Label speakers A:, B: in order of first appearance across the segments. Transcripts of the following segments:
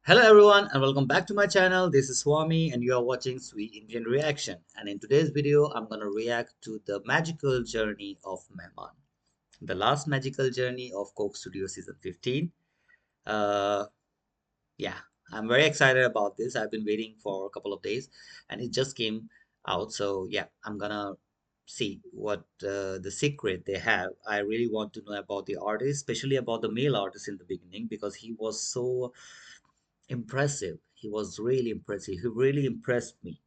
A: Hello everyone and welcome back to my channel. This is Swami and you are watching SweindianReaction. And in today's video, I'm gonna react to the magical journey of Mehmaan, the last magical journey of Coke Studio season 15. Uh, yeah, I'm very excited about this. I've been waiting for a couple of days and it just came out. So yeah, I'm gonna see what the secret they have. I really want to know about the artist, especially about the male artist in the beginning because he was so impressive. He was really impressive. He really impressed me.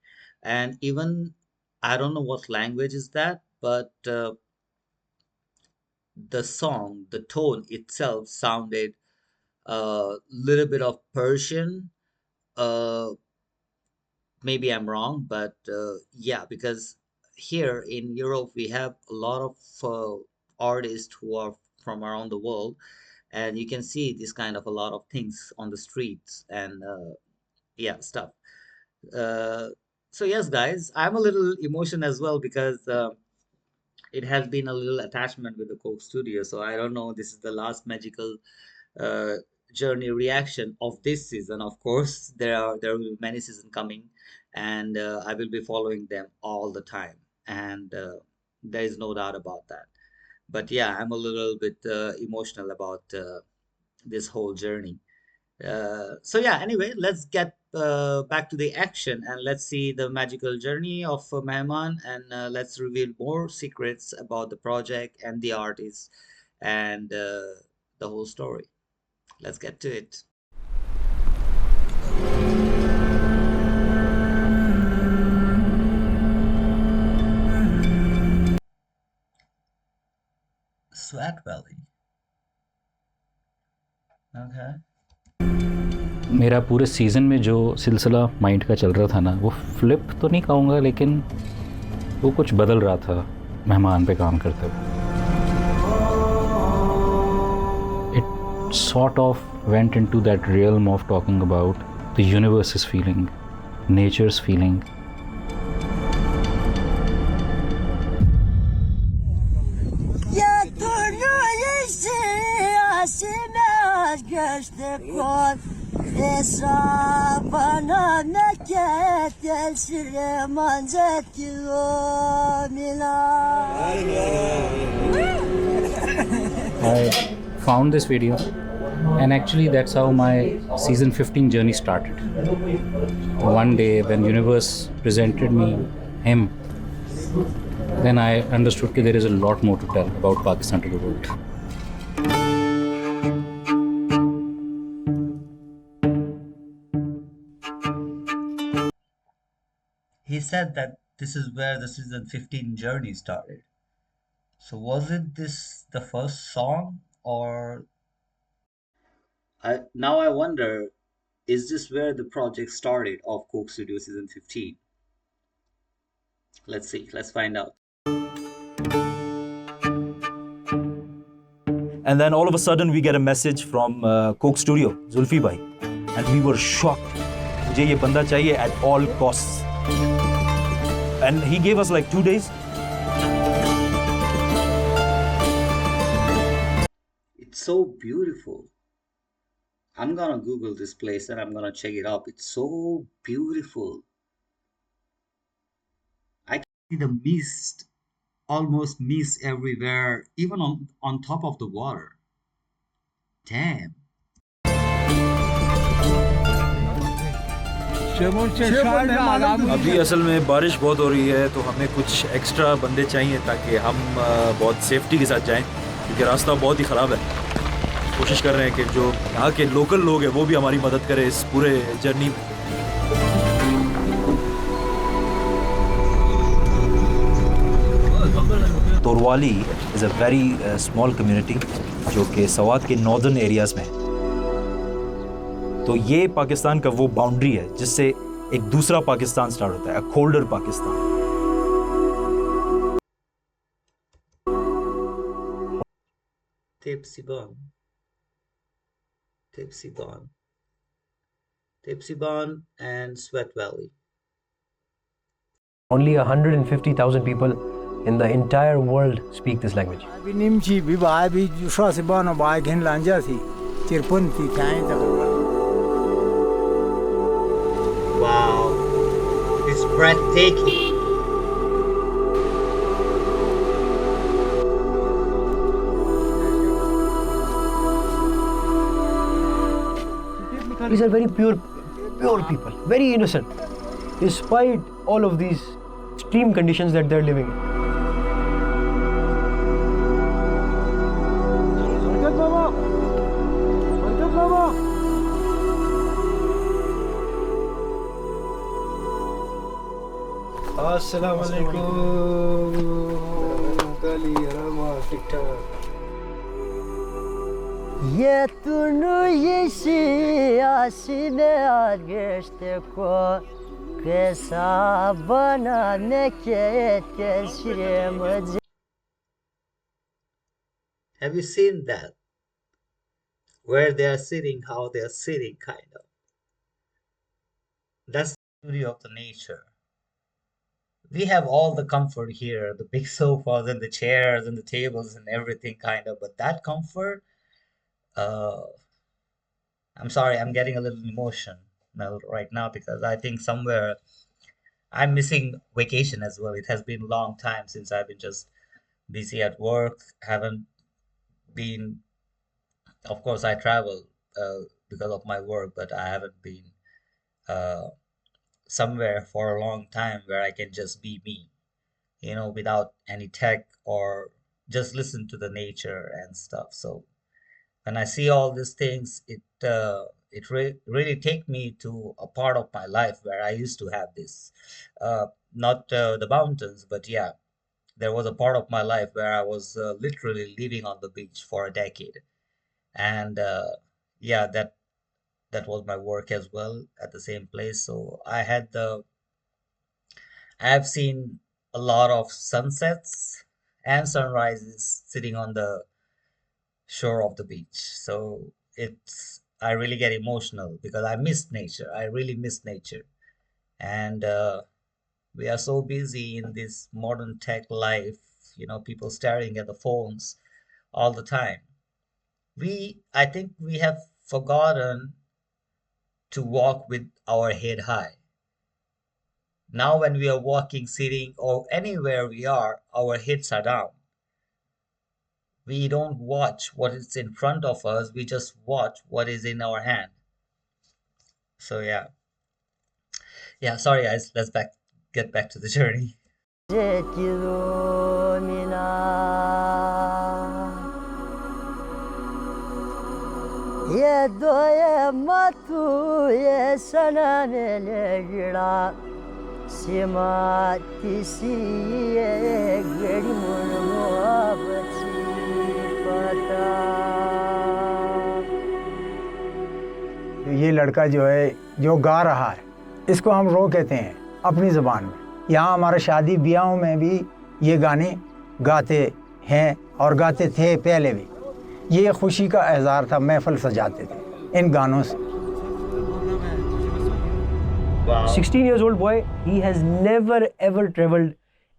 A: And even I don't know what language is that, but the song, the tone itself sounded a little bit of Persian. Uh, Maybe I'm wrong, but yeah, because here in Europe we have a lot of artists who are from around the world, and you can see this kind of a lot of things on the streets and yeah, stuff. Uh, so yes, guys, I'm a little emotional as well because it has been a little attachment with the Coke Studio. So I don't know. This is the last magical uh, journey reaction of this season. Of course, there will be many seasons coming, and I will be following them all the time. And there is no doubt about that. But yeah, I'm a little bit emotional about this whole journey. So yeah, anyway, let's get back to the action and let's see the magical journey of Mehman and let's reveal more secrets about the project and the artist and the whole story. Let's get to it. Swat Valley. Okay.
B: मेरा पूरे season में जो सिलसिला mind का चल रहा था ना, वो फ्लिप तो नहीं कहूँगा, लेकिन वो कुछ बदल रहा था मेहमान पे काम करते हुए. It sort of went into that realm of talking about the universe's feeling, nature's feeling. I found this video, and actually that's how my season 15 journey started. One day when universe presented me him, then I understood that there is a lot more to tell about Pakistan to the world.
A: He said that this is where the season 15 journey started. So was it this the first song or now I wonder, is this where the project started of Coke Studio season 15? Let's see, let's find out.
C: And then all of a sudden we get a message from Coke Studio, Zulfi bhai, and we were shocked. Mujhe ye banda chahiye at all costs. And he gave us like 2 days.
A: It's so beautiful. I'm gonna Google this place and I'm gonna check it up. It's so beautiful. I can see the mist, almost mist everywhere, even on top of the water. Damn.
C: अभी असल में बारिश बहुत हो रही है, तो हमें कुछ एक्स्ट्रा बंदे चाहिए ताकि हम बहुत सेफ्टी के साथ जाएं, क्योंकि रास्ता बहुत ही ख़राब है. कोशिश कर रहे हैं कि जो यहाँ के लोकल लोग हैं वो भी हमारी मदद करें इस पूरे जर्नी में. Torwali is a very small community जो कि सवात के नॉर्दर्न एरियाज़ में है. तो ये पाकिस्तान का वो बाउंड्री है जिससे एक दूसरा पाकिस्तान स्टार्ट होता है, a colder Pakistan.
A: Tipsibon and Swat Valley.
D: Only 150,000 people in the entire world speak this language.
A: breathtaking.
D: These are very pure people, very innocent, despite all of these extreme conditions that they're living in.
E: Assalamu alaikum.
F: ये तुनु यशी आसिने आगेश्ते को कैसा बनाने के तेरे मुझे.
A: Have you seen that? Where they are sitting, how they are sitting, kind of. That's the beauty of the nature. We have all the comfort here, the big sofas and the chairs and the tables and everything, kind of, but that comfort, uh, I'm sorry, I'm getting a little emotional right now because I think somewhere I'm missing vacation as well. It has been a long time since I've been just busy at work, haven't been, of course, I travel because of my work, but I haven't been uh, somewhere for a long time where I can just be me, without any tech or just listen to the nature and stuff. So when I see all these things, it really take me to a part of my life where I used to have this, not the mountains, but yeah, there was a part of my life where I was literally living on the beach for a decade, and yeah, that was my work as well at the same place. So I have seen a lot of sunsets and sunrises sitting on the shore of the beach. So I really get emotional because I miss nature. I really miss nature. And we are so busy in this modern tech life, people staring at the phones all the time. I think we have forgotten to walk with our head high. Now, when we are walking, sitting, or anywhere we are, our heads are down. We don't watch what is in front of us, we just watch what is in our hand. So, yeah. Yeah, sorry, guys. Let's get back to the journey.
F: ये दोये मतु ये सनाने लेगिड़ा सीमा तिसी ये गड़ी मुर्मोबची पता.
E: ये लड़का जो है जो गा रहा है इसको हम रो कहते हैं अपनी ज़बान में. यहाँ हमारे शादी ब्याहों में भी ये गाने गाते हैं और गाते थे पहले भी. ये खुशी का इज़हार था, महफिल सजाते थे इन गानों से.
A: Wow.
D: 16 years old boy, he has never ever traveled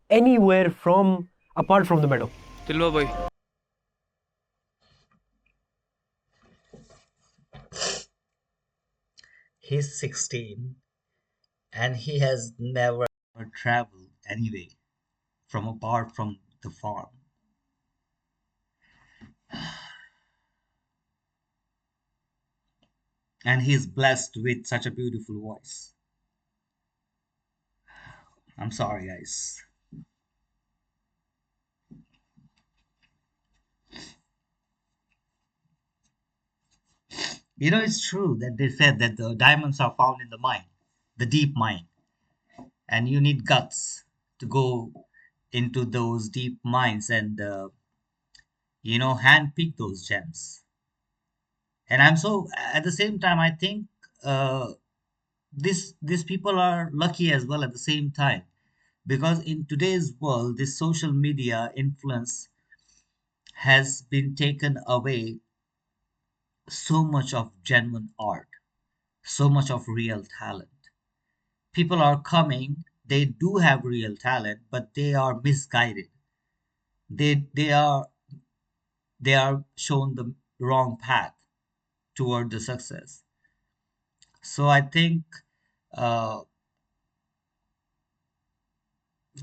D: anywhere apart from the meadow.
G: Tilwa boy.
A: He's 16 and he has never traveled anyway apart from the farm. And he's blessed with such a beautiful voice. I'm sorry, guys. It's true that they said that the diamonds are found in the mine, the deep mine. And you need guts to go into those deep mines and, hand pick those gems. And at the same time, I think these people are lucky as well at the same time. Because in today's world, this social media influence has been taken away so much of genuine art, so much of real talent. People are coming, they do have real talent, but they are misguided. They are shown the wrong path toward the success. So I think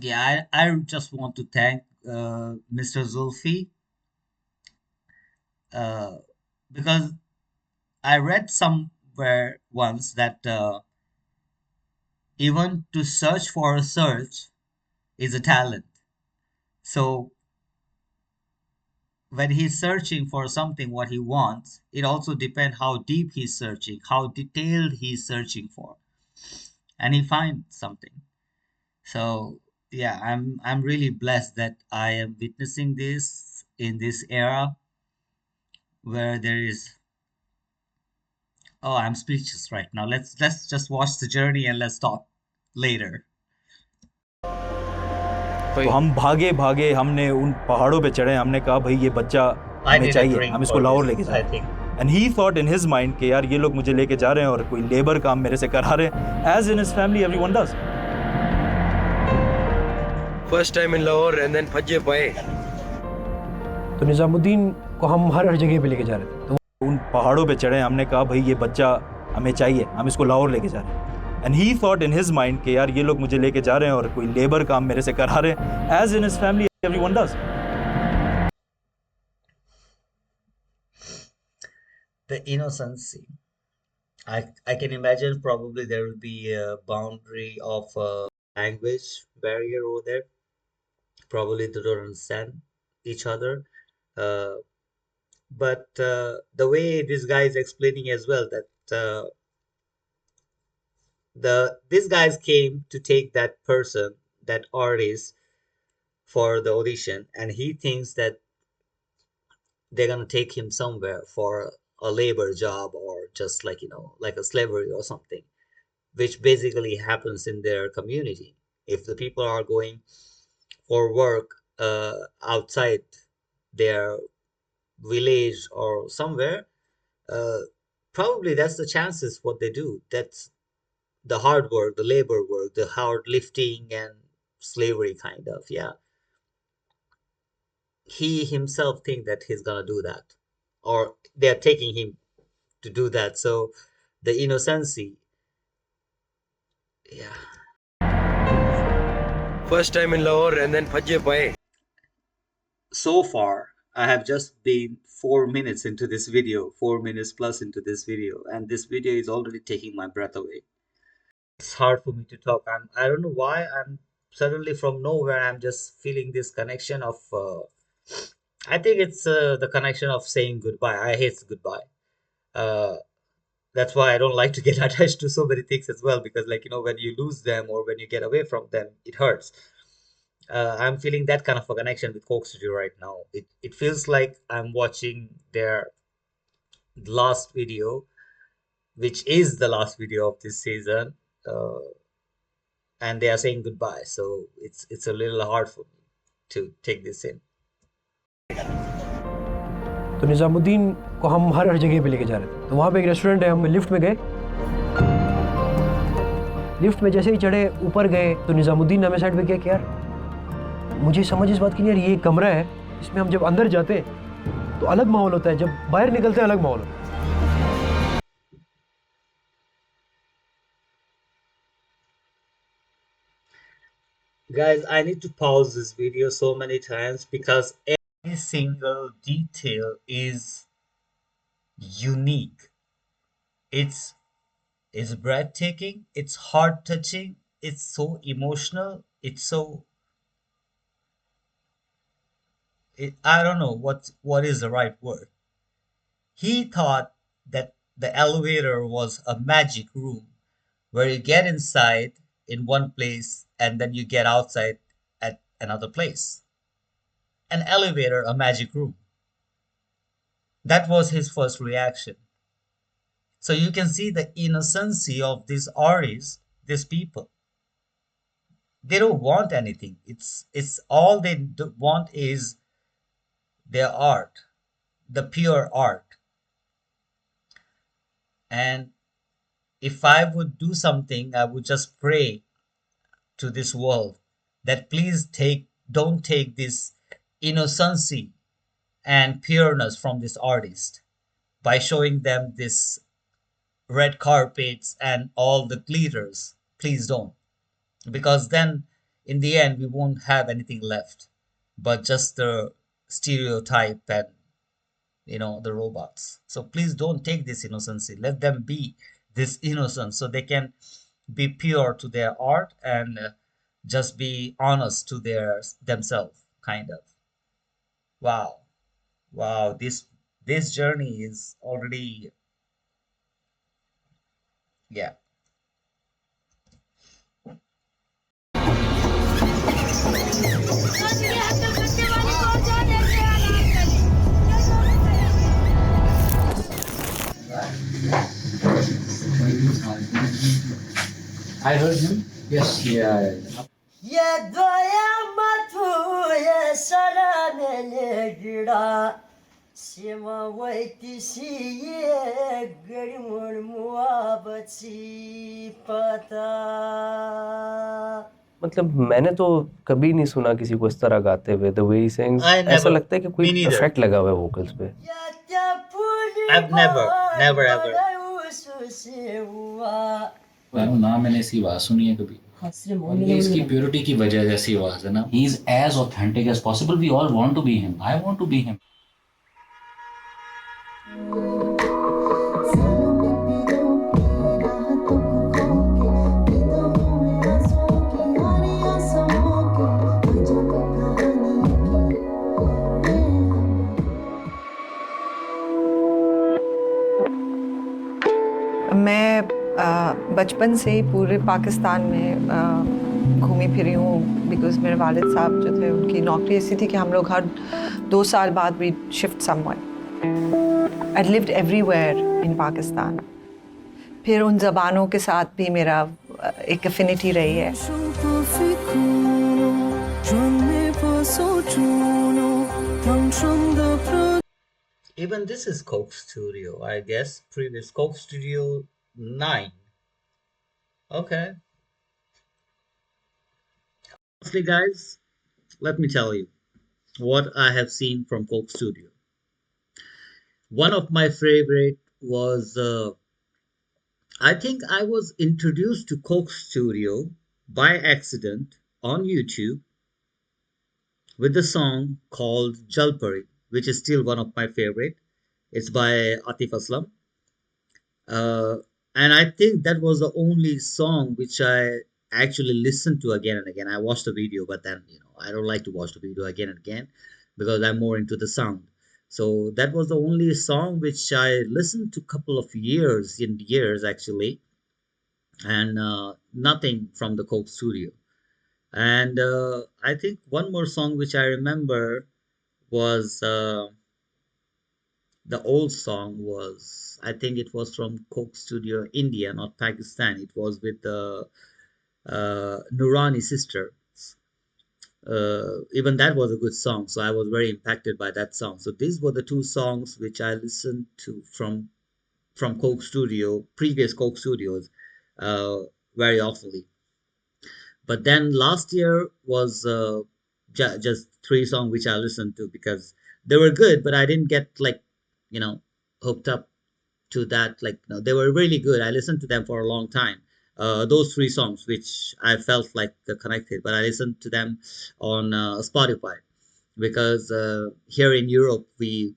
A: Yeah, I just want to thank Mr. Zulfi uh, because I read somewhere once that even to search for a search is a talent. So when he's searching for something, what he wants, it also depends how deep he's searching, how detailed he's searching for, and he finds something. So yeah, I'm really blessed that I am witnessing this in this era where there is. Oh, I'm speechless right now. Let's just watch the journey and let's talk later.
C: तो हम भागे भागे हमने उन पहाड़ों पे चढ़े हमने कहा भाई ये बच्चा
A: I
C: हमें
A: need a
C: चाहिए
A: drink
C: हम इसको
A: for
C: लाहौर
A: this,
C: लेके
A: I
C: जाएं
A: think.
C: And he thought in his mind कि यार ये लोग मुझे लेके जा रहे हैं और कोई लेबर काम मेरे से करा रहे हैं as in his family everyone does
D: first time in Lahore and then Fajje Paye तो निजामुद्दीन को हम हर जगह पे लेके जा रहे थे तो
C: उन पहाड़ों पे चढ़े हमने कहा भाई ये बच्चा हमें चाहिए हम इसको लाहौर लेके जा रहे हैं and he thought in his mind कि यार ये लोग मुझे लेके जा रहे हैं और कोई लेबर काम मेरे से करा रहे हैं as in his family everyone does
A: The innocency. I can imagine probably there will be a boundary of language barrier over there. Probably they don't understand each other. Uh, but the way this guy is explaining as well that these guys came to take that person, that artist, for the audition, and he thinks that they're gonna take him somewhere for a labor job or just like like a slavery or something, which basically happens in their community. If the people are going for work outside their village or somewhere, uh, probably that's the chances what they do. That's the hard work, the labor work, the hard lifting and slavery kind of. Yeah, he himself think that he's gonna do that, or they're taking him to do that. So the innocency, yeah.
D: First time in Lahore and then Fajje Paye
A: So far, I have just been 4 minutes into this video, 4 minutes plus into this video, and this video is already taking my breath away. It's hard for me to talk. I don't know why I'm suddenly from nowhere. I'm just feeling this connection of. I think it's the connection of saying goodbye. I hate goodbye. Uh, that's why I don't like to get attached to so many things as well, because like when you lose them or when you get away from them, it hurts. I'm feeling that kind of a connection with Coke Studio right now. It feels like I'm watching their last video, which is the last video of this season, uh, and they are saying goodbye. So it's a little hard for me to take this in.
D: तो निजामुद्दीन को हम हर जगह पे लेके जा रहे थे तो वहाँ पे एक रेस्टोरेंट है हम लिफ्ट में गए लिफ्ट में जैसे ही चढ़े ऊपर गए तो निजामुद्दीन ने हमें साइड पे किया कि यार मुझे समझ इस बात की नहीं यार ये कमरा है इसमें हम जब अंदर जाते हैं तो अलग माहौल होता है जब बाहर निकलते हैं अलग माहौल होता है
A: Guys, I need to pause this video so many times because every single detail is unique. It's breathtaking, it's heart touching, it's so emotional, I don't know what is the right word. He thought that the elevator was a magic room where you get inside in one place and then you get outside at another place. An elevator, a magic room. That was his first reaction. So you can see the innocency of these artists, these people. They don't want anything. It's all they want is their art, the pure art. And if I would do something, I would just pray to this world that please don't take this innocency and pureness from this artist by showing them this red carpets and all the glitters. Please don't, because then in the end we won't have anything left but just the stereotype and the robots. So please don't take this innocency. Let them be this innocent so they can be pure to their art and just be honest to themselves, kind of. Wow. Wow, this journey is already, yeah.
B: I heard him. Yes, yeah.
F: Jatoi matu sana nelegida sima waiti si gari मुआबत सी पता.
D: मतलब मैंने तो कभी नहीं सुना किसी को इस तरह गाते हुए. द वे ही सिंग्स, ऐसा लगता है कि कोई इफेक्ट लगा हुआ है वोकल्स पे.
A: I've never ever.
B: ना मैंने ऐसी आवाज सुनी है कभी. ये इसकी प्योरिटी की वजह जैसी आवाज है ना. He is as authentic as possible. We all want to be him. I want to be him.
G: मैं बचपन से ही पूरे पाकिस्तान में घूमी फिरी हूँ बिकॉज़ मेरे वालिद साहब जो थे उनकी नौकरी ऐसी थी कि हम लोग हर 2 साल बाद we shift somewhere. I lived everywhere in Pakistan. फिर उन ज़बानों के साथ भी मेरा एक एफिनिटी रही है.
A: Even this is Coke Studio, I guess. Previous Coke Studio 9. Okay. Honestly, guys, let me tell you what I have seen from Coke Studio. One of my favorite was, I think I was introduced to Coke Studio by accident on YouTube with the song called Jalpari, which is still one of my favorite. It's by Atif Aslam. And I think that was the only song which I actually listened to again and again. I watched the video, but then, I don't like to watch the video again and again because I'm more into the sound. So that was the only song which I listened to a couple of years actually, and nothing from the Coke Studio. And I think one more song which I remember was the old song was, I think it was from Coke Studio India, not Pakistan. It was with the Nurani sisters. Even that was a good song, so I was very impacted by that song. So these were the 2 songs which I listened to from Coke Studio, previous Coke Studios, very oftenly. But then last year was just 3 songs which I listened to because they were good, but I didn't get hooked up to that. They were really good. I listened to them for a long time. Those 3 songs which I felt like connected, but I listened to them on Spotify because here in Europe we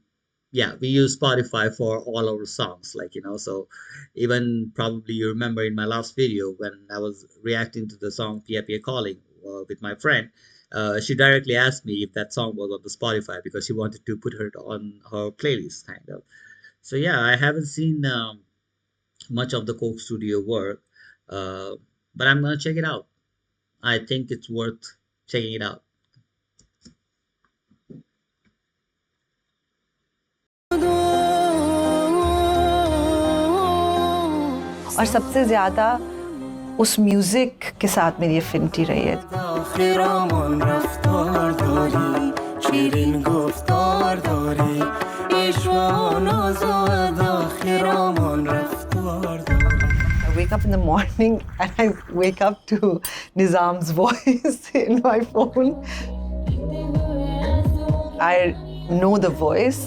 A: use Spotify for all our songs, so even probably you remember in my last video when I was reacting to the song Pia Pia Calling with my friend, she directly asked me if that song was on the Spotify because she wanted to put it on her playlist, kind of. So yeah, I haven't seen much of the Coke Studio work, but I'm gonna check it out. I think it's worth checking it out.
G: और सबसे ज़्यादा उस music के साथ मेरी affinity रही है. I wake up in the morning and I wake up to Nizam's voice in my phone. I know the voice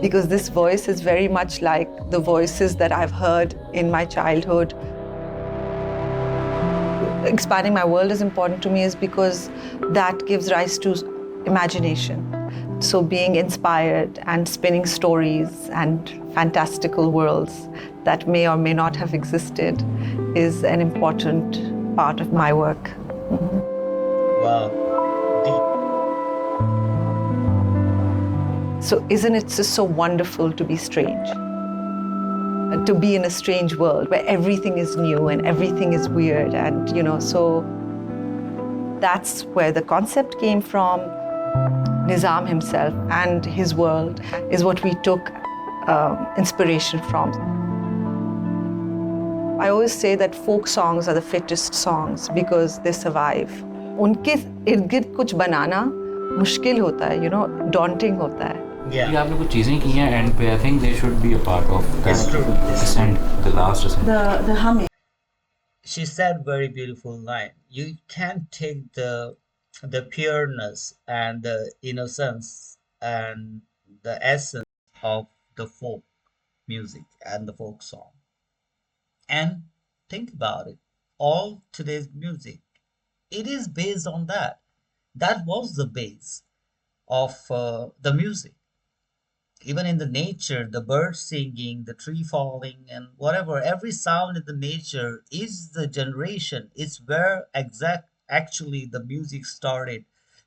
G: because this voice is very much like the voices that I've heard in my childhood. expanding my world is important to me is because that gives rise to imagination. So being inspired and spinning stories and fantastical worlds that may or may not have existed is an important part of my work.
A: Wow.
G: So isn't it just so wonderful to be strange? To be in a strange world where everything is new and everything is weird, and so that's where the concept came from. Nizam himself and his world is what we took inspiration from. I always say that folk songs are the fittest songs because they survive. उनके इर्द-गिर्द कुछ बनाना मुश्किल होता है, daunting होता है.
B: ये आपने कुछ चीजें की हैं एंड पे, I think they should be a part of ascent, the last ascent.
G: The humming.
A: She said very beautiful line. You can't take the pureness and the innocence and the essence of the folk music and the folk song. And think about it. All today's music, it is based on that. That was the base of the music. Even in the nature, the birds singing, the tree falling, and whatever, every sound in the nature is the generation. It's where actually the music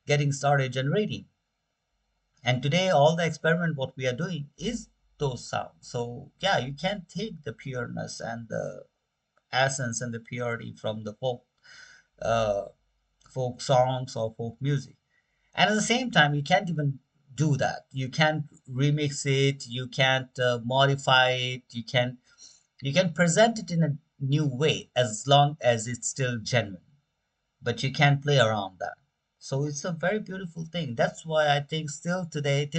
A: getting started generating. And today, all the experiment what we are doing is those sounds. So yeah, you can't take the pureness and the essence and the purity from the folk songs or folk music. And at the same time, you can't even do that. You can't remix it. You can't modify it. You can present it in a new way as long as it's still genuine. But you can't play around that. So it's a very beautiful thing. That's why I think till today,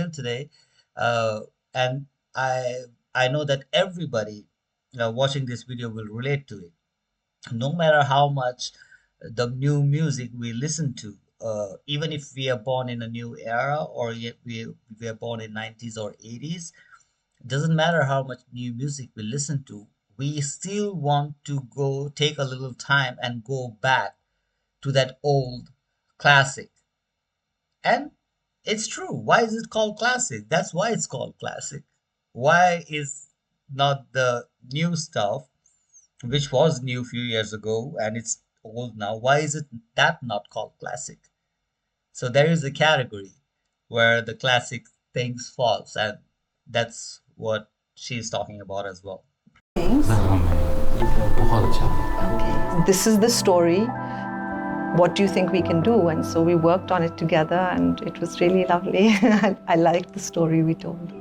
A: and I know that everybody watching this video will relate to it. No matter how much the new music we listen to, even if we are born in a new era or we are born in 90s or 80s, doesn't matter how much new music we listen to, we still want to go take a little time and go back to that old classic. And it's true. Why is it called classic? That's why it's called classic. Why is not the new stuff, which was new a few years ago and it's old now, why is it that not called classic? So there is a category where the classic things falls, and that's what she's talking about as well.
G: This is the story. What do you think we can do? And so we worked on it together, and it was really lovely. I liked the story we told.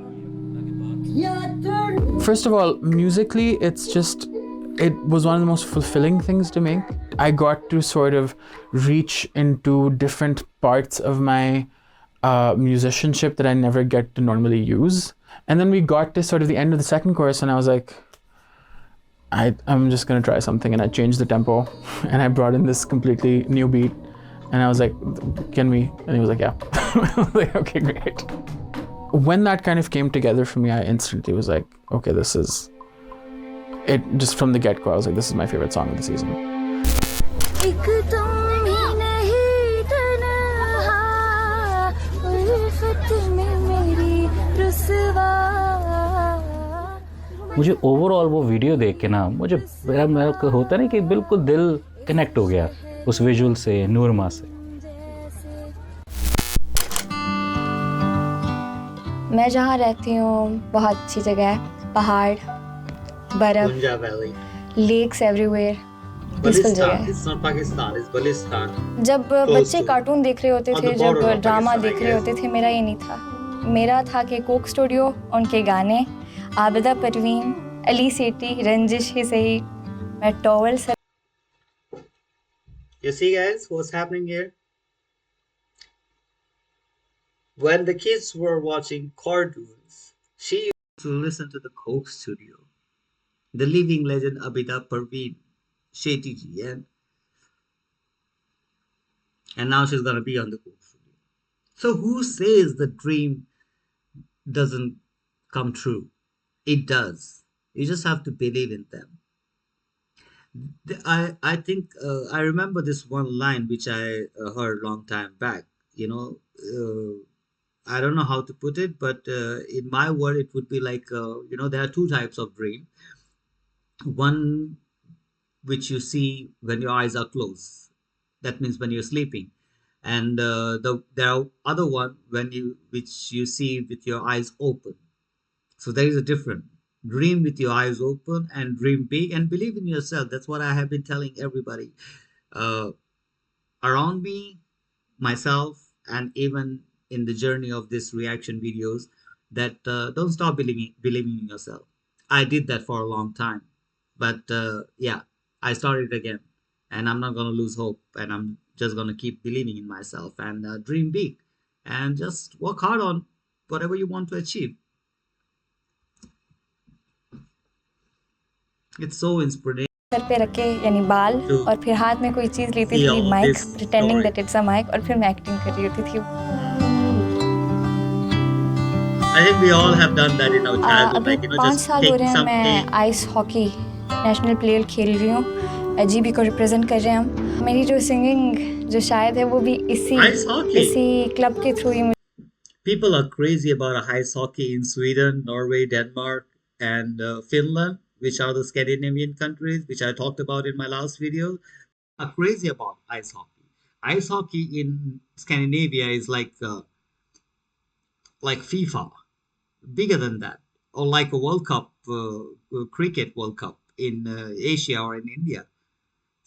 H: First of all, musically, it was one of the most fulfilling things to make. I got to sort of reach into different parts of my musicianship that I never get to normally use. And then we got to sort of the end of the second chorus, and I was like, I'm just gonna try something, and I changed the tempo, and I brought in this completely new beat, and I was like, can we? And he was like, yeah. I was like, okay, great. When that kind of came together for me, I instantly was like, okay, this is it. Just from the get-go, I was like, this is my favorite song of the season.
B: मुझे overall वो video देख के ना मुझे मेरा होता नहीं कि बिल्कुल दिल कनेक्ट हो गया उस विजुअल से, नूरमा से.
I: मैं जहाँ रहती हूँ बहुत अच्छी जगह है, पहाड़, बर्फ, लेक्स एवरीवेयर, पीसफुल जगह है.
A: It's not Pakistan, it's Balistan.
I: जब बच्चे कार्टून देख रहे होते थे, जब ड्रामा देख रहे होते थे, मेरा ये नहीं था. मेरा था कि कोक स्टूडियो, उनके गाने, आबिदा परवीन, अली सेठी, रंजिश ही सही, मैं टॉवल से.
A: You see guys what's happening here? When the kids were watching cartoons, she used to listen to the Coke Studio, the living legend Abida Parveen Shetty ji, and now she's gonna be on the Coke Studio. So who says the dream doesn't come true? It does. You just have to believe in them. I think I remember this one line which I heard long time back. You know, I don't know how to put it, but in my word, it would be like there are two types of dream. One which you see when your eyes are closed. That means when you're sleeping, and there are other one which you see with your eyes open. So there is a difference. Dream with your eyes open and dream big and believe in yourself. That's what I have been telling everybody uh, around me, myself, and even in the journey of this reaction videos. That don't stop believing in yourself. I did that for a long time, but yeah, I started again, and I'm not gonna lose hope, and I'm just gonna keep believing in myself and dream big, and just work hard on whatever you want to achieve. It's so inspirational
I: sir पे रखे यानी बाल
A: to
I: और फिर हाथ में कोई चीज़ लेती
A: see
I: थी
A: all
I: mic
A: this
I: pretending
A: story.
I: That it's a mic और फिर मैं एक्टिंग कर रही होती थी
A: I think we all have done that in our childhood,
I: अभी
A: like
I: 5
A: just
I: साल हो
A: take
I: रहे हैं मैं
A: something.
I: Ice hockey national player खेल रही हूँ जीबी को रिप्रेजेंट कर रहे हैं हम मेरी जो सिंगिंग जो शायद है वो भी
A: Ice hockey.
I: इसी क्लब के through he
A: People are crazy about ice hockey in Sweden, Norway, Denmark, and Finland, which are the Scandinavian countries, which I talked about in my last video. Are crazy about ice hockey. Ice hockey in Scandinavia is like FIFA, bigger than that, or like a World Cup, cricket World Cup in Asia or in India.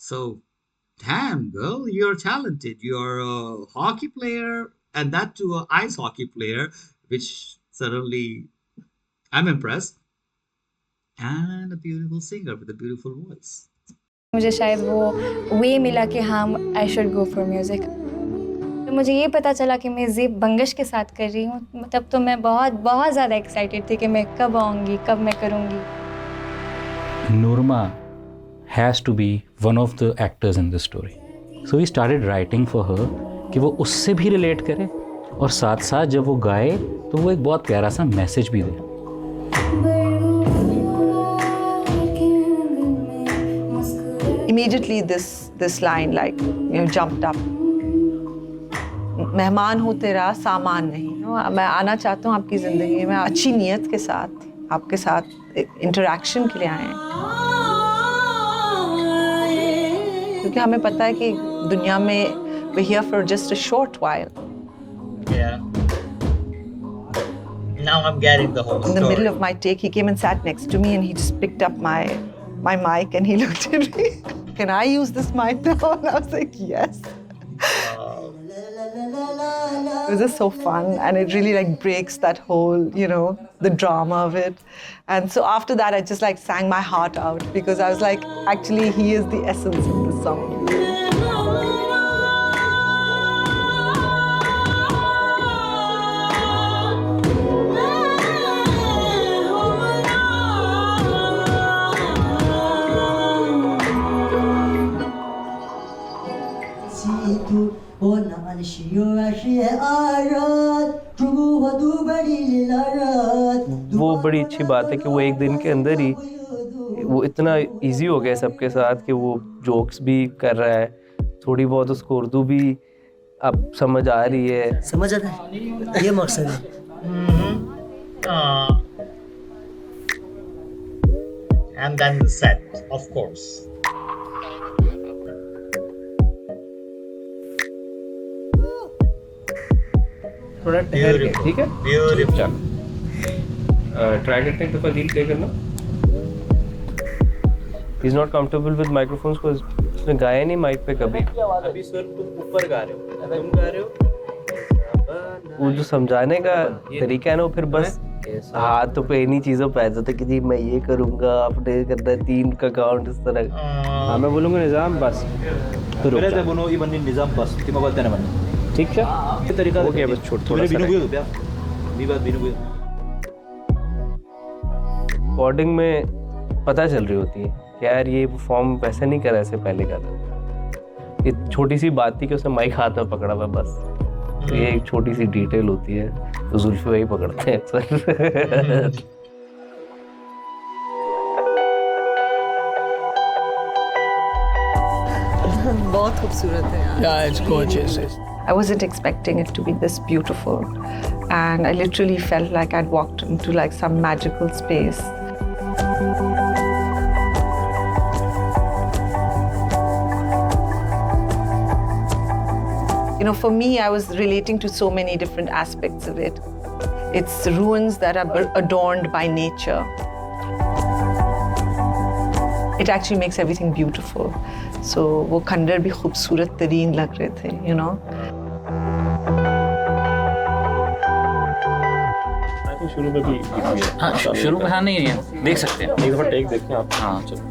A: So, damn, girl, you're talented. You're a hockey player, and that to a ice hockey player, which suddenly I'm impressed. And a beautiful singer with a beautiful voice.
I: मुझे शायद वो वे मिला कि हाँ I should go for music तो मुझे ये पता चला कि मैं ज़ेब बंगश के साथ कर रही हूँ तब तो मैं बहुत बहुत ज़्यादा एक्साइटेड थी कि मैं कब आऊँगी कब मैं करूँगी
B: Nurma has to be one of the actors in this story. So we started writing for her कि वो उससे भी रिलेट करे और साथ साथ जब वो गाए तो वो एक बहुत प्यारा सा मैसेज भी दे.
G: Immediately this line like jumped up. मेहमान हूँ तेरा सामान नहीं. मैं आना चाहता हूँ आपकी ज़िंदगी में अच्छी नीयत के साथ आपके साथ इंटरेक्शन के लिए आए हैं क्योंकि हमें पता है कि दुनिया में we're here for just a short while.
A: Yeah. Now I'm getting the whole
G: In the
A: story.
G: middle of my take, he came and sat next to me and he just picked up my mic and he looked at me. Can I use this mic now? And I was like, yes. It was just so fun and it really like breaks that whole, the drama of it. And so after that, I just like sang my heart out because I was like, actually, he is the essence of the song.
D: वो बड़ी अच्छी बात है कि वो एक दिन के अंदर ही वो इतना इजी हो गया सबके साथ कि वो जोक्स भी कर रहा है थोड़ी बहुत उसको उर्दू भी अब समझ आ रही है
F: समझ आ रहा है ये मकसद है
A: And then the set, of course.
D: थोड़ा ठहर के ठीक है
A: Beautiful.
D: ट्राई करते हैं एक दफ़ा दिल प्ले करना He's not comfortable with microphones because उसने गाया नहीं माइक पे कभी
C: अभी सर तुम ऊपर गा रहे हो तुम गा रहे हो
D: वो जो समझाने का तरीका है ना वो फिर बस हाथों पे इन्हीं चीज़ों पे आ जाता है कि जी मैं ये करूँगा आपने करना है 3 का काउंट इस तरह हाँ मैं बोलूँगा निज़ाम बस तो रुक जा
C: बोलो ये बंदी निज़ाम बस तीमा बात देना बंदी
D: ठीक है
C: ये तरीका
D: हो गया बस छोड़ थोड़ा सा रिकॉर्डिंग में पता चल रही होती है कि यार ये फॉर्म वैसे नहीं करा ऐसे पहले का था ये छोटी सी बात थी कि उसने माइक हाथ में पकड़ा हुआ बस तो ये एक छोटी सी डिटेल होती है तो जुल्फी वही पकड़ते हैं अक्सर
G: खूबसूरत है यार.
H: Yeah, it's gorgeous.
G: I wasn't expecting it to be this beautiful, and I literally felt like I'd walked into like some magical space. You know, for me, I was relating to so many different aspects of it. It's ruins that are adorned by nature. It actually makes everything beautiful. So, वो खंडर भी खूबसूरत तरीन लग रहे थे, you know.
D: शुरू में भी
B: हाँ, शुरू में हाँ नहीं है, देख सकते हैं
D: एक दफा टेक देखें आप.
B: हाँ चलो.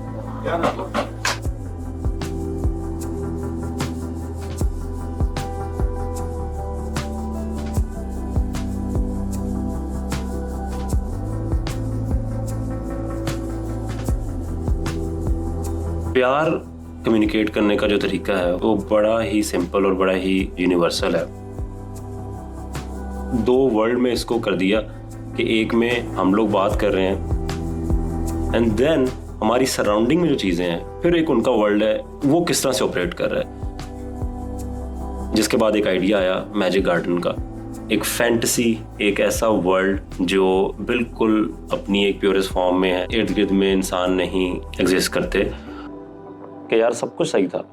J: प्यार कम्युनिकेट करने का जो तरीका है वो बड़ा ही सिंपल और बड़ा ही यूनिवर्सल है. दो वर्ल्ड में इसको कर दिया कि एक में हम लोग बात कर रहे हैं एंड देन हमारी सराउंडिंग में जो चीज़ें हैं फिर एक उनका वर्ल्ड है वो किस तरह से ऑपरेट कर रहा है. जिसके बाद एक आइडिया आया मैजिक गार्डन का, एक फैंटेसी, एक ऐसा वर्ल्ड जो बिल्कुल अपनी एक प्योरेस्ट फॉर्म में है, इर्द गिर्द में इंसान नहीं एग्जिस्ट करते. कि यार सब कुछ सही था,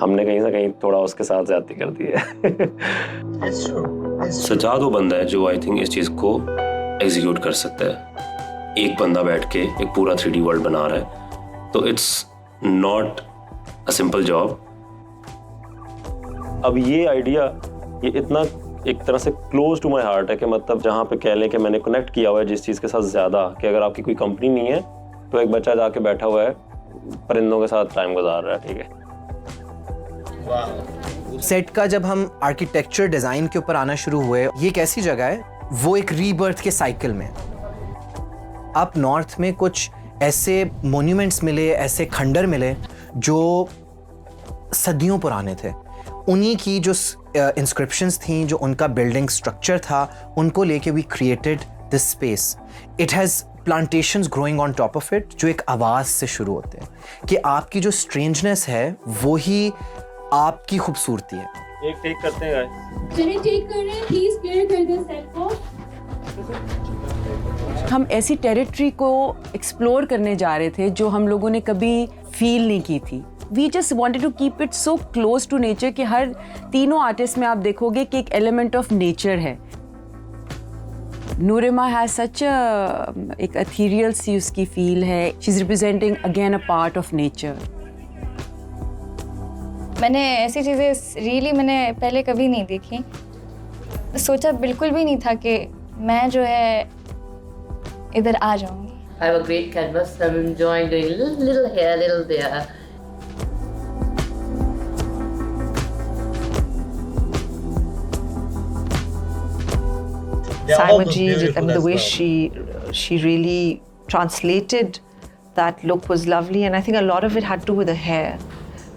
J: हमने कहीं से कहीं थोड़ा उसके साथ ज्यादती कर दी है. सजाद वो बंदा है जो आई थिंक इस चीज को एग्जीक्यूट कर सकता है. एक बंदा बैठ के एक पूरा 3D वर्ल्ड बना रहा है, तो it's not a simple job. अब ये आइडिया ये इतना एक तरह से क्लोज टू माई हार्ट है कि मतलब जहाँ पे कह लें कि मैंने कनेक्ट किया हुआ है जिस चीज़ के साथ ज़्यादा, कि अगर आपकी कोई कंपनी नहीं है तो एक बच्चा जाके बैठा हुआ है परिंदों के साथ टाइम गुजार रहा है. ठीक है.
K: सेट का जब हम आर्किटेक्चर डिज़ाइन के ऊपर आना शुरू हुए, ये एक ऐसी जगह है वो एक रीबर्थ के साइकिल में. आप नॉर्थ में कुछ ऐसे मोन्यूमेंट्स मिले, ऐसे खंडर मिले जो सदियों पुराने थे. उन्हीं की जो इंस्क्रिप्शंस थी, जो उनका बिल्डिंग स्ट्रक्चर था, उनको लेके we created this space. It has plantations growing on top of it जो एक आवाज़ से शुरू होते हैं कि आपकी जो स्ट्रेंजनेस है वो ही आपकी खूबसूरती है.
D: एक टेक करते हैं गाइस.
L: चलिए टेक कर रहे हैं, प्लीज क्लियर कर दो सेट को.
M: हम ऐसी टेरिटरी को एक्सप्लोर करने जा रहे थे जो हम लोगों ने कभी फील नहीं की थी. We just wanted to keep it so close to nature कि हर तीनों आर्टिस्ट में आप देखोगे कि एक एलिमेंट ऑफ नेचर है. नूरिमा हैज सच एक ethereal सी उसकी फील है. She is representing again a part of nature.
I: मैंने ऐसी चीज़ें रियली मैंने पहले कभी नहीं देखी. सोचा बिल्कुल भी नहीं था कि मैं जो है इधर आ जाऊंगी.
L: I have a great canvas. I'm enjoying doing little here, little there.
G: Saima-ji, I mean, the way she really translated that look was lovely, and I think a lot of it had to do with the hair.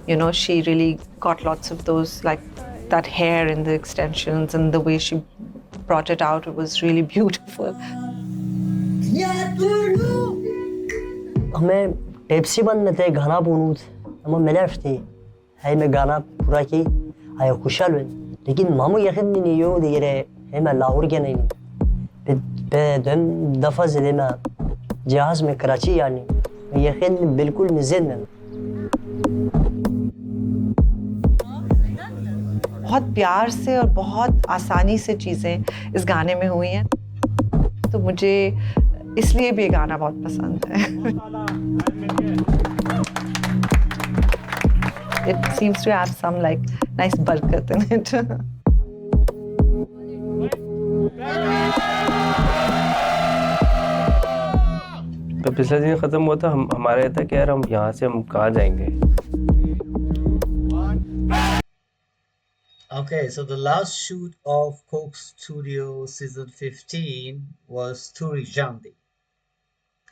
G: You know, she really got lots of those, like that hair and the extensions, and the way she brought it out, it was really beautiful.
F: हमें टेप्सी बंद में थे गाना बुनूत हम मलफ्ती है में गाना पूरा की है खुशहाल लेकिन मामू यकीन नहीं यो दिगरे है मैं लाहौर के नहीं पे दम दफा ज़िले में जहाज़ में कराची यानी यकीन बिल्कुल मज़ेद में.
G: बहुत प्यार से और बहुत आसानी से चीज़ें इस गाने में हुई हैं, तो मुझे इसलिए भी ये गाना बहुत पसंद है. It seems to have some like nice बरकत in it.
D: तो पिछला दिन ख़त्म हुआ था, हमारा ये था कि यार हम यहाँ से हम कहाँ जाएंगे.
A: Okay, so the last shoot of Coke Studio season 15 was Turi Jandi.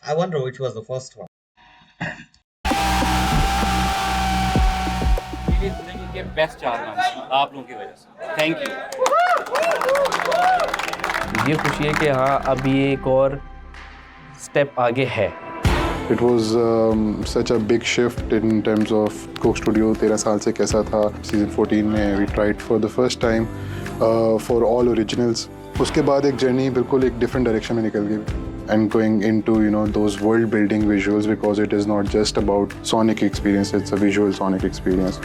A: I wonder which was the first one.
B: मेरी जिंदगी के बेस्ट 4 गाने आप लोगों की वजह से. Thank you.
D: ये खुशी है कि हाँ अब ये एक और स्टेप आगे है.
N: It was such a big shift in terms of Coke Studio 13 साल से कैसा था season 14 में we tried for the first time for all originals. उसके बाद एक journey बिल्कुल एक different direction में निकल गई and going into those world building visuals because it is not just about sonic experience, it's a visual sonic experience.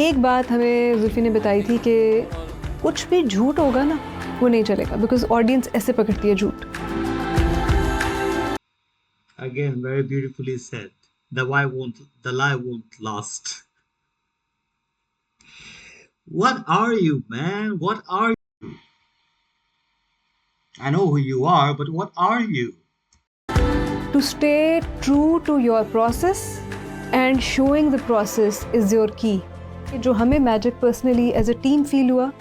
G: एक बात हमें जुल्फी ने बताई थी कि कुछ भी झूठ होगा ना वो नहीं चलेगा बिकॉज ऑडियंस ऐसे पकड़ती है झूठ.
A: Again, very beautifully said. The lie won't last. What are you, man? What are you? I know who you are, but what are you?
G: To stay true to your process and showing the process is your key. जो हमें magic personally as a team feel हुआ,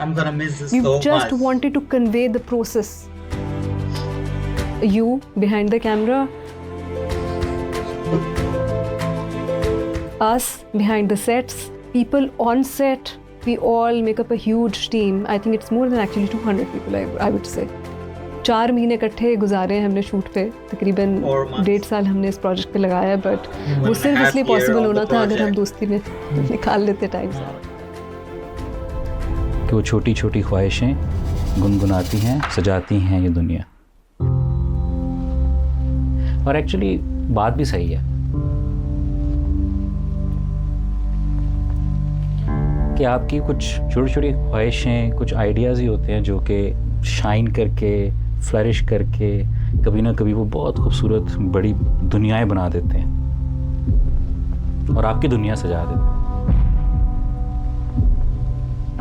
A: I'm gonna miss this
G: we
A: so
G: just
A: much.
G: wanted to convey the process. You behind the camera, us behind the sets, people on set, we all make up a huge team. I think it's more than actually 200 people, I would say. 4 महीने इकट्ठे गुजारे हैं हमने shoot पे, तकरीबन 1.5 साल हमने इस प्रोजेक्ट पे लगाया, बट वो सिर्फ इसलिए पॉसिबल होना था अगर हम दोस्ती में निकाल लेते टाइम से.
B: कि वो छोटी छोटी ख्वाहिशें गुनगुनाती हैं, सजाती हैं ये दुनिया. और एक्चुअली बात भी सही है कि आपकी कुछ छोटी छोटी ख्वाहिशें, कुछ आइडियाज़ ही होते हैं जो कि शाइन करके, फ्लरिश करके कभी ना कभी वो बहुत खूबसूरत बड़ी दुनियाएं बना देते हैं और आपकी दुनिया सजा देते हैं.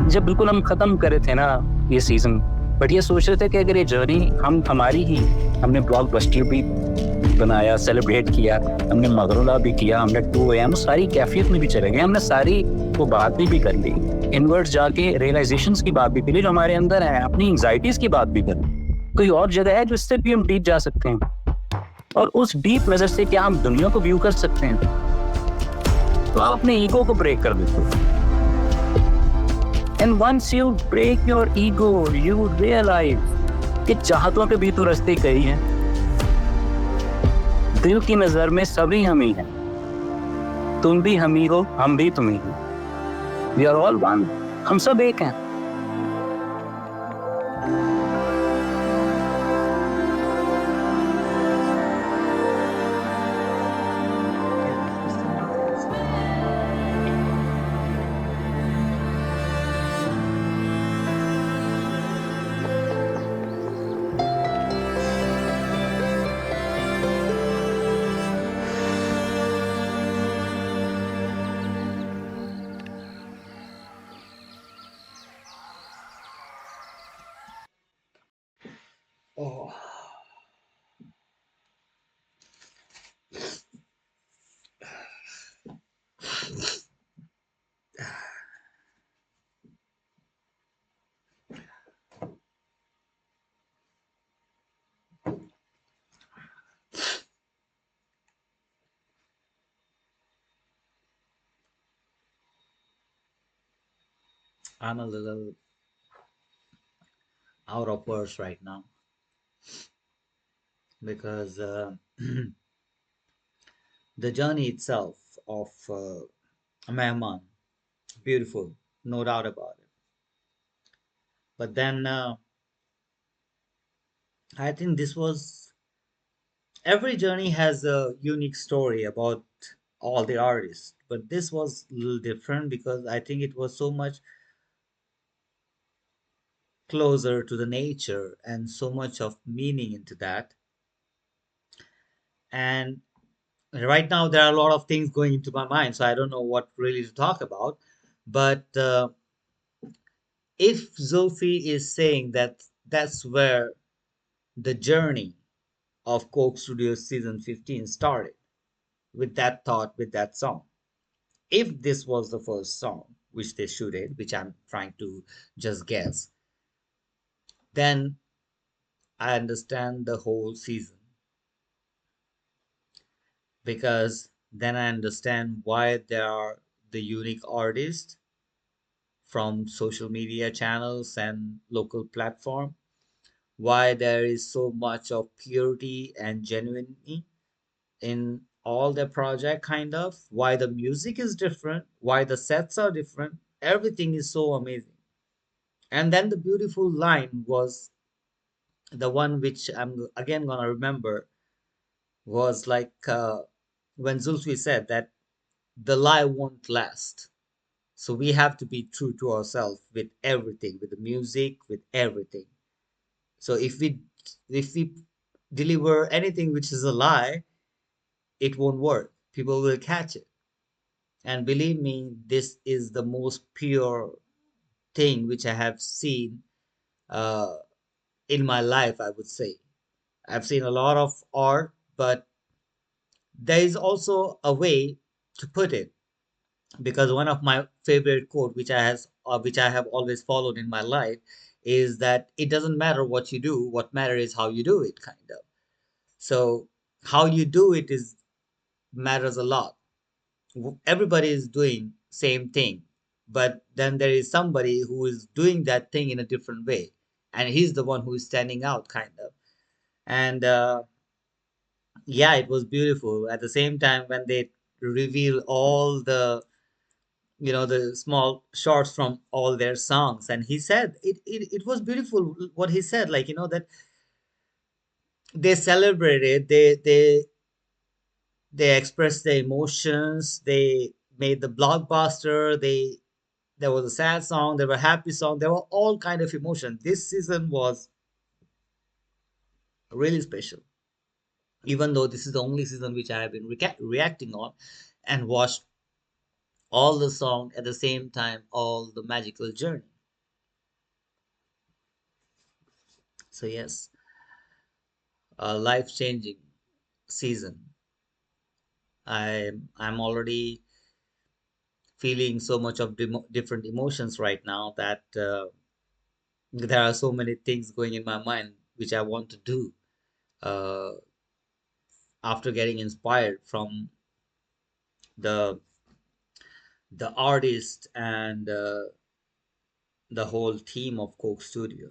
O: जब बिल्कुल हम ख़त्म करे थे ना ये सीज़न, बट ये सोच रहे थे कि अगर ये जर्नी हमारी ही, हमने ब्लॉकबस्टर भी बनाया, सेलिब्रेट किया, हमने मगरुला भी किया, हमने 2 AM सारी कैफियत में भी चले गए, हमने सारी वो बात भी कर ली, इनवर्ड्स जाके रियलाइजेशंस की बात भी कर ली जो हमारे अंदर है, अपनी एंग्जाइटीज़ की बात भी कर ली. कोई और जगह है जो इससे भी हम डीप जा सकते हैं और उस डीप नज़र से क्या हम दुनिया को व्यू कर सकते हैं. तो आप अपने ईगो को ब्रेक कर देते हो. And once you break your ego, you realize कि चाहतों के भी तो रास्ते कई हैं. दिल की नज़र में सभी हम ही हैं. तुम भी हम ही हो, हम भी तुम ही हो. We are all one. हम सब एक हैं.
A: Oh. I'm a little out of words right now because the journey itself of Mehmaan, beautiful, no doubt about it. But then I think this was, every journey has a unique story about all the artists, but this was a little different because I think it was so much closer to the nature and so much of meaning into that. And right now there are a lot of things going into my mind, so I don't know what really to talk about. But if Zulfi is saying that that's where the journey of Coke Studios season 15 started, with that thought, with that song, if this was the first song which they shooted, which I'm trying to just guess, then I understand the whole season, because then I understand why there are the unique artists from social media channels and local platform, why there is so much of purity and genuinity in all the project, kind of why the music is different, why the sets are different, everything is so amazing. And then the beautiful line was the one which I'm again gonna remember, was like when Zulfi said that the lie won't last. So we have to be true to ourselves with everything, with the music, with everything. So if we deliver anything which is a lie, it won't work. People will catch it. And believe me, this is the most pure thing which I have seen uh, in my life, I would say. I've seen a lot of art, but there is also a way to put it, because one of my favorite quote which I have always followed in my life is that it doesn't matter what you do, what matters is how you do it, kind of. So how you do it is matters a lot. Everybody is doing same thing, but then there is somebody who is doing that thing in a different way, and he's the one who is standing out, kind of. And yeah, it was beautiful. At the same time, when they reveal all the, the small shorts from all their songs, and he said it was beautiful what he said, like, that they celebrated, they expressed their emotions, they made the blockbuster, there was a sad song, there were happy song, there were all kind of emotion. This season was really special, even though this is the only season which I have been reacting on and watched all the song at the same time, all the magical journey. So yes, a life changing season. I'm already feeling so much of different emotions right now that there are so many things going in my mind which I want to do uh, after getting inspired from the the artist and the whole team of Coke Studio.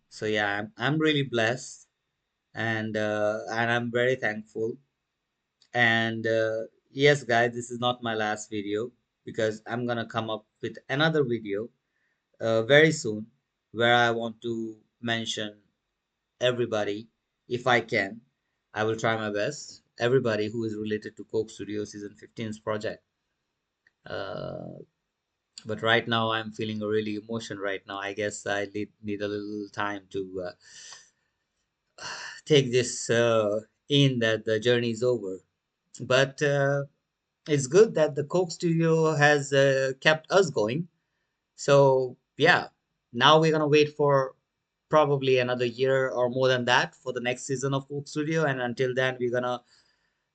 A: So yeah, I'm really blessed, and I'm very thankful. And yes, guys, this is not my last video, because I'm gonna come up with another video very soon, where I want to mention everybody, if I can. I will try my best. Everybody who is related to Coke Studio Season 15's project. Uh, but right now, I'm feeling a really emotion right now. I guess I need a little time to take this in, that the journey is over. But it's good that the Coke Studio has kept us going. So yeah, now we're gonna wait for probably another year or more than that for the next season of Coke Studio, and until then, we're gonna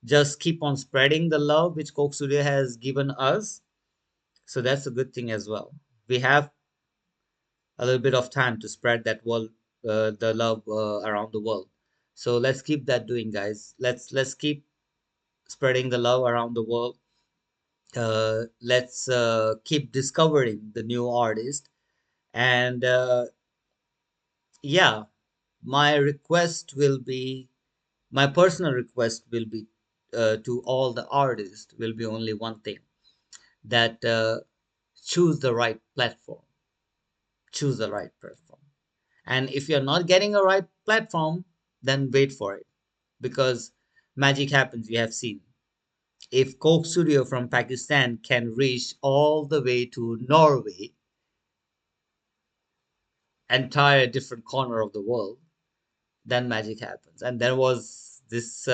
A: just keep on spreading the love which Coke Studio has given us. So that's a good thing as well. We have a little bit of time to spread that world, the love around the world. So let's keep that doing, guys. Let's keep spreading the love around the world. Let's keep discovering the new artist. And yeah, my request will be, my personal request will be to all the artists will be only one thing, that choose the right platform. Choose the right platform. And if you're not getting a right platform, then wait for it, because magic happens. We have seen, if Coke Studio from Pakistan can reach all the way to Norway, entire different corner of the world, then magic happens. And there was this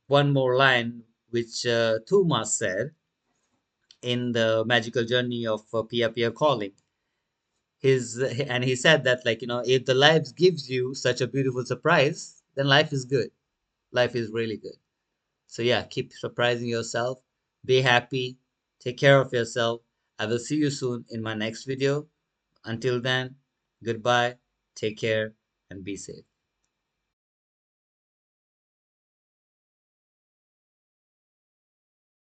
A: one more line which Thomas said in the magical journey of Pia Pia Calling. And he said that, like, if the life gives you such a beautiful surprise, then life is good. Life is really good. So yeah, keep surprising yourself. Be happy. Take care of yourself. I will see you soon in my next video. Until then, goodbye. Take care and be safe.